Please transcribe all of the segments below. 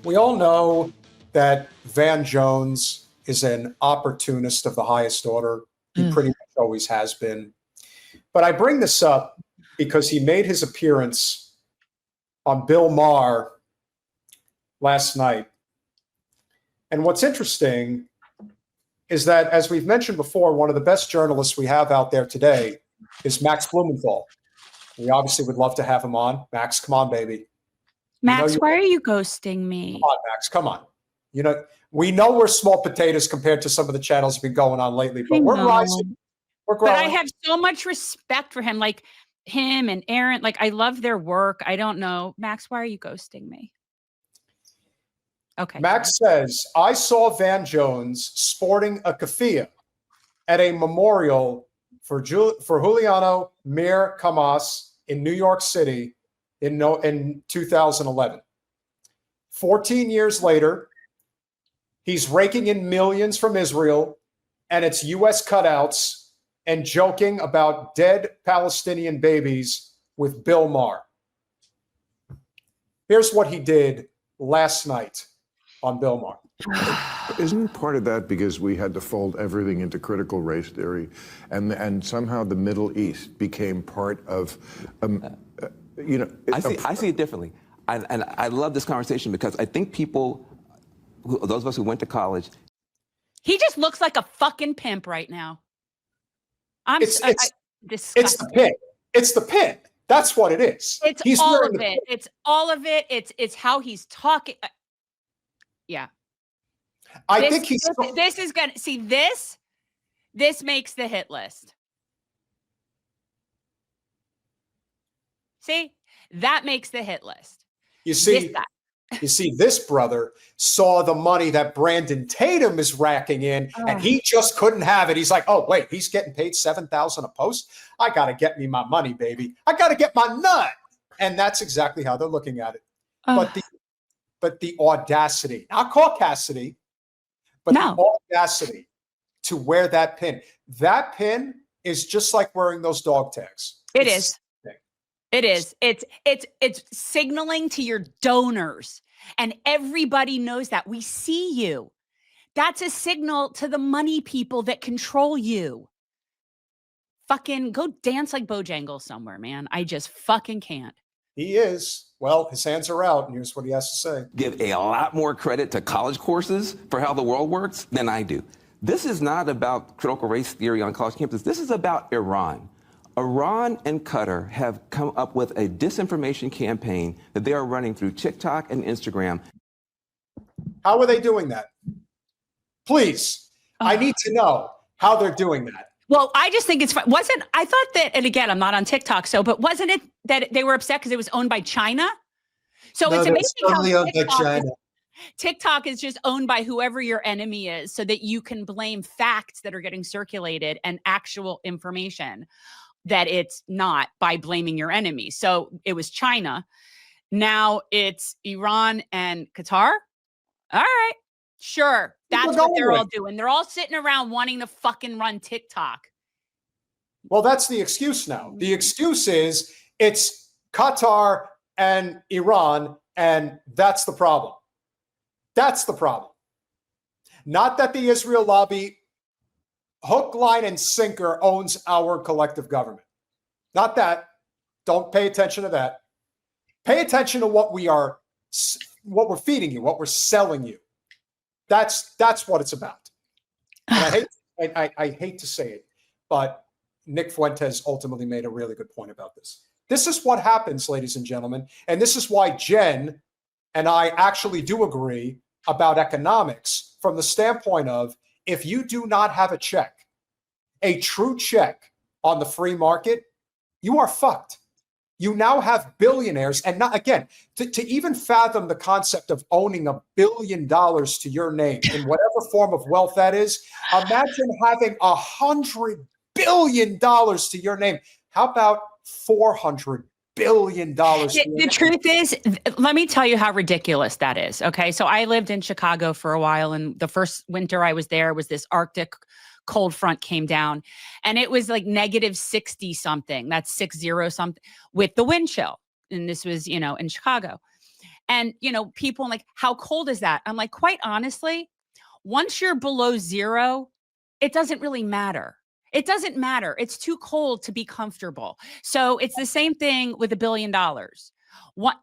We all know that Van Jones is an opportunist of the highest order. He pretty much always has been. But I bring this up because he made his appearance on Bill Maher last night. And what's interesting is that, as we've mentioned before, one of the best journalists we have out there today is Max Blumenthal. We obviously would love to have him on. Max, come on, baby. Max, why are you ghosting me? Come on, Max, come on. You know, we know we're small potatoes compared to some of the channels that have been going on lately, but we're rising. We're growing. But I have so much respect for him, like him and Aaron. Like, I love their work. I don't know. Max, why are you ghosting me? Okay. Max says, I saw Van Jones sporting a keffiyeh at a memorial for Juliano Mir Kamas in New York City in 2011. 14 years later, he's raking in millions from Israel, and it's U.S. cutouts and joking about dead Palestinian babies with Bill Maher. Here's what he did last night on Bill Maher. Isn't part of that because we had to fold everything into critical race theory, and somehow the Middle East became part of, I see it differently. And I love this conversation because I think people, those of us who went to college. He just looks like a fucking pimp right now. It's the pin. It's the pin. That's what it is. It's all of it. It's all of it. It's how he's talking. Yeah. I think he's. This is gonna see this. This makes the hit list. See, that makes the hit list. You see, this brother saw the money that Brandon Tatum is racking in, and he just couldn't have it. He's like, oh, wait, he's getting paid $7,000 a post. I got to get me my money, baby. I got to get my nut. And that's exactly how they're looking at it. But the audacity, not caucasity, but the audacity to wear that pin. That pin is just like wearing those dog tags. It is. It's signaling to your donors, and everybody knows that. We see you. That's a signal to the money people that control you. Fucking go dance like Bojangles somewhere, man. I just fucking can't. He is. Well, his hands are out, and here's what he has to say. Give a lot more credit to college courses for how the world works than I do. This is not about critical race theory on college campuses. This is about Iran. Iran and Qatar have come up with a disinformation campaign that they are running through TikTok and Instagram. How are they doing that? Please, I need to know how they're doing that. Well, I just think it's fun. I thought that, and again, I'm not on TikTok, but wasn't it that they were upset because it was owned by China? So it's amazing totally how owned by China. TikTok is just owned by whoever your enemy is so that you can blame facts that are getting circulated and actual information that it's not by blaming your enemy. So it was China. Now it's Iran and Qatar. All right. Sure. That's what they're all doing. They're all sitting around wanting to fucking run TikTok. Well, that's the excuse now. The excuse is it's Qatar and Iran, and that's the problem. That's the problem. Not that the Israel lobby, hook, line, and sinker, owns our collective government. Not that. Don't pay attention to that. Pay attention to what we're feeding you, what we're selling you. That's what it's about. And I hate to say it, but Nick Fuentes ultimately made a really good point about this. This is what happens, ladies and gentlemen, and this is why Jen and I actually do agree about economics from the standpoint of, if you do not have a check, a true check on the free market, you are fucked. You now have billionaires, and not again to even fathom the concept of owning $1 billion to your name in whatever form of wealth that is. Imagine having $100 billion to your name. How about $400 billion? The truth is, let me tell you how ridiculous that is. Okay, so I lived in Chicago for a while, and the first winter I was there was this Arctic cold front came down, and it was like -60 something. That's 60 something with the wind chill. And this was, in Chicago. And, people are like, how cold is that? I'm like, quite honestly, once you're below zero, it doesn't really matter. It doesn't matter. It's too cold to be comfortable. So it's the same thing with $1 billion. What?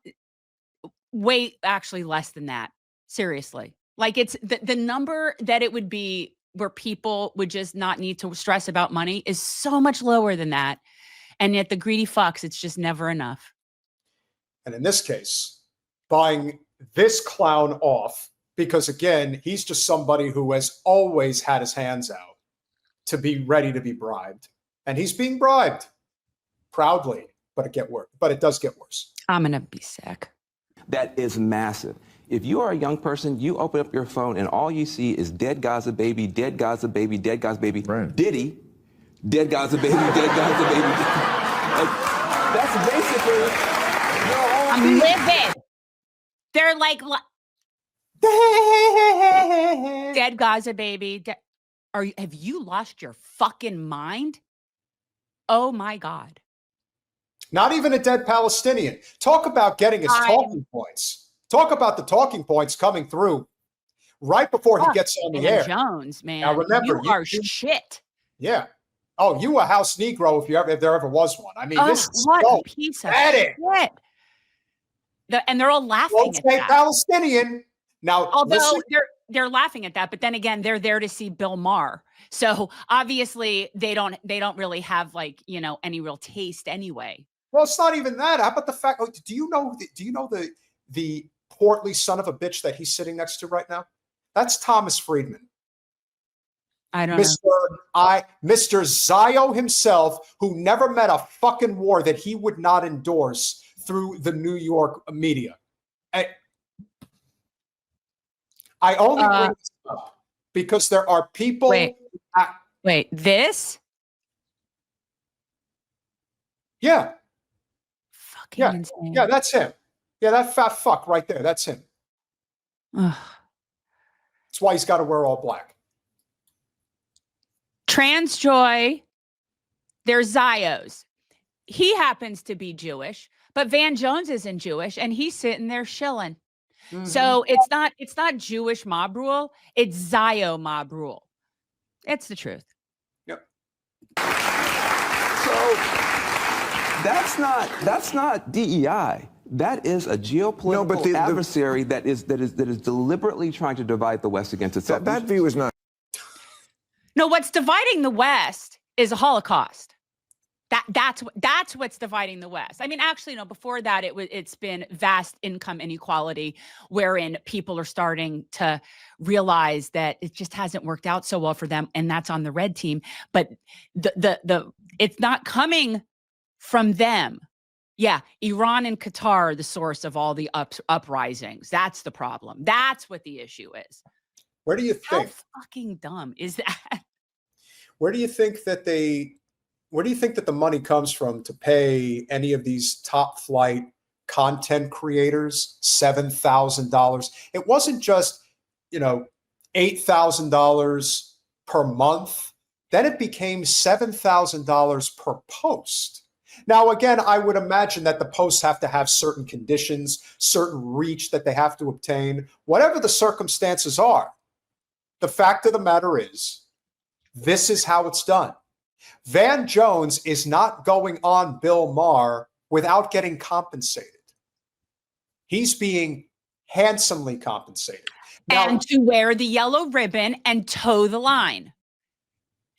Way actually less than that. Seriously. Like it's the number that it would be where people would just not need to stress about money is so much lower than that. And yet the greedy fucks, it's just never enough. And in this case, buying this clown off, because again, he's just somebody who has always had his hands out to be ready to be bribed. And he's being bribed proudly, but it does get worse. I'm going to be sick. That is massive. If you are a young person, you open up your phone and all you see is dead Gaza baby, dead Gaza baby, dead Gaza baby, Right. Diddy, dead Gaza baby, dead Gaza baby. Like, that's basically your whole I'm feed. livid. They're like, dead Gaza baby. Have you lost your fucking mind? Oh my God. Not even a dead Palestinian. Talk about getting his talking points. Talk about the talking points coming through right before he gets on the air. Jones, man. Now remember, you are shit. Yeah. Oh, you a house Negro if there ever was one. I mean, this is what so a piece of pathetic. shit. And they're all laughing Don't at say that. Palestinian. Now, Although listen, they're laughing at that, but then again, they're there to see Bill Maher. So obviously they don't really have any real taste anyway. well, it's not even that. How about the fact? Do you know the portly son of a bitch that he's sitting next to right now? That's Thomas Friedman. I don't know. Mr. Zio himself, who never met a fucking war that he would not endorse through the New York media. I only bring this up because there are people. Wait, this? Yeah. Fucking insane. Yeah, that's him. Yeah, that fat fuck right there. That's him. Ugh. That's why he's got to wear all black. Trans Joy, they're Zios. He happens to be Jewish, but Van Jones isn't Jewish, and he's sitting there shilling. Mm-hmm. So it's not Jewish mob rule, it's Zio mob rule. It's the truth. Yep. So that's not DEI. That is a geopolitical adversary that is deliberately trying to divide the West against itself. That view is not. No, what's dividing the West is a Holocaust. That's what's dividing the West. I mean, actually, no. Before that, it's been vast income inequality, wherein people are starting to realize that it just hasn't worked out so well for them, and that's on the red team. But it's not coming from them. Yeah, Iran and Qatar are the source of all the uprisings. That's the problem. That's what the issue is. Where do you think? How fucking dumb is that? Where do you think that the money comes from to pay any of these top flight content creators $7,000? It wasn't just, $8,000 per month. Then it became $7,000 per post. Now, again, I would imagine that the posts have to have certain conditions, certain reach that they have to obtain, whatever the circumstances are. The fact of the matter is, this is how it's done. Van Jones is not going on Bill Maher without getting compensated. He's being handsomely compensated. Now, and to wear the yellow ribbon and toe the line.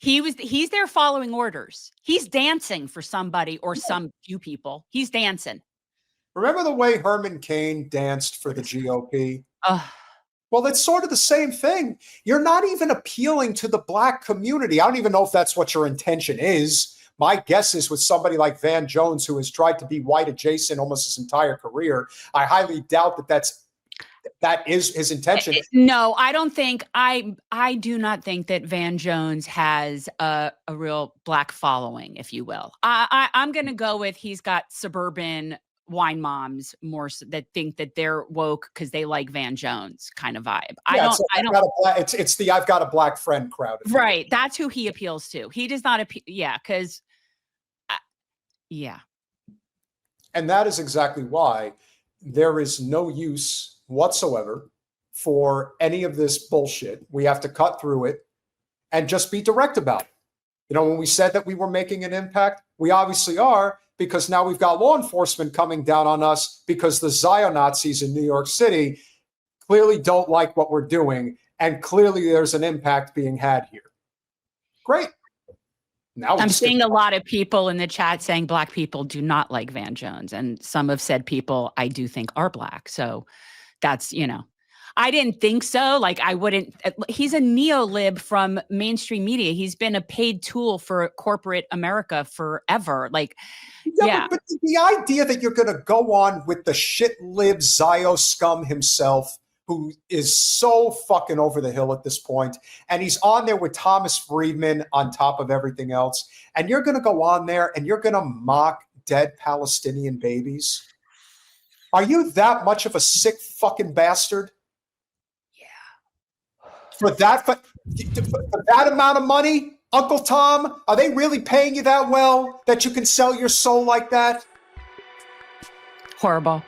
He's there following orders. He's dancing for somebody or some few people. He's dancing. Remember the way Herman Cain danced for the GOP? Well, it's sort of the same thing. You're not even appealing to the black community. I don't even know if that's what your intention is. My guess is with somebody like Van Jones, who has tried to be white adjacent almost his entire career, I highly doubt that is his intention. No, I don't think I do not think that Van Jones has a real black following, if you will. I'm going to go with he's got suburban wine moms more that think that they're woke because they like Van Jones kind of vibe. It's the I've got a black friend crowd. Right. That's who he appeals to. He does not appeal. Yeah. Cause yeah. And that is exactly why there is no use whatsoever for any of this bullshit. We have to cut through it and just be direct about it. You know, when we said that we were making an impact, we obviously are, because now we've got law enforcement coming down on us because the Zio-Nazis in New York City clearly don't like what we're doing, and clearly there's an impact being had here. Great. Now I'm seeing a lot of people in the chat saying Black people do not like Van Jones, and some have said people I do think are Black. So that's, you know, I didn't think so. Like, I wouldn't. He's a neo-lib from mainstream media. He's been a paid tool for corporate America forever. Like, yeah. But the idea that you're going to go on with the shit-lib Zio scum himself, who is so fucking over the hill at this point, and he's on there with Thomas Friedman on top of everything else, and you're going to go on there and you're going to mock dead Palestinian babies? Are you that much of a sick fucking bastard? For that amount of money, Uncle Tom, are they really paying you that well that you can sell your soul like that? Horrible.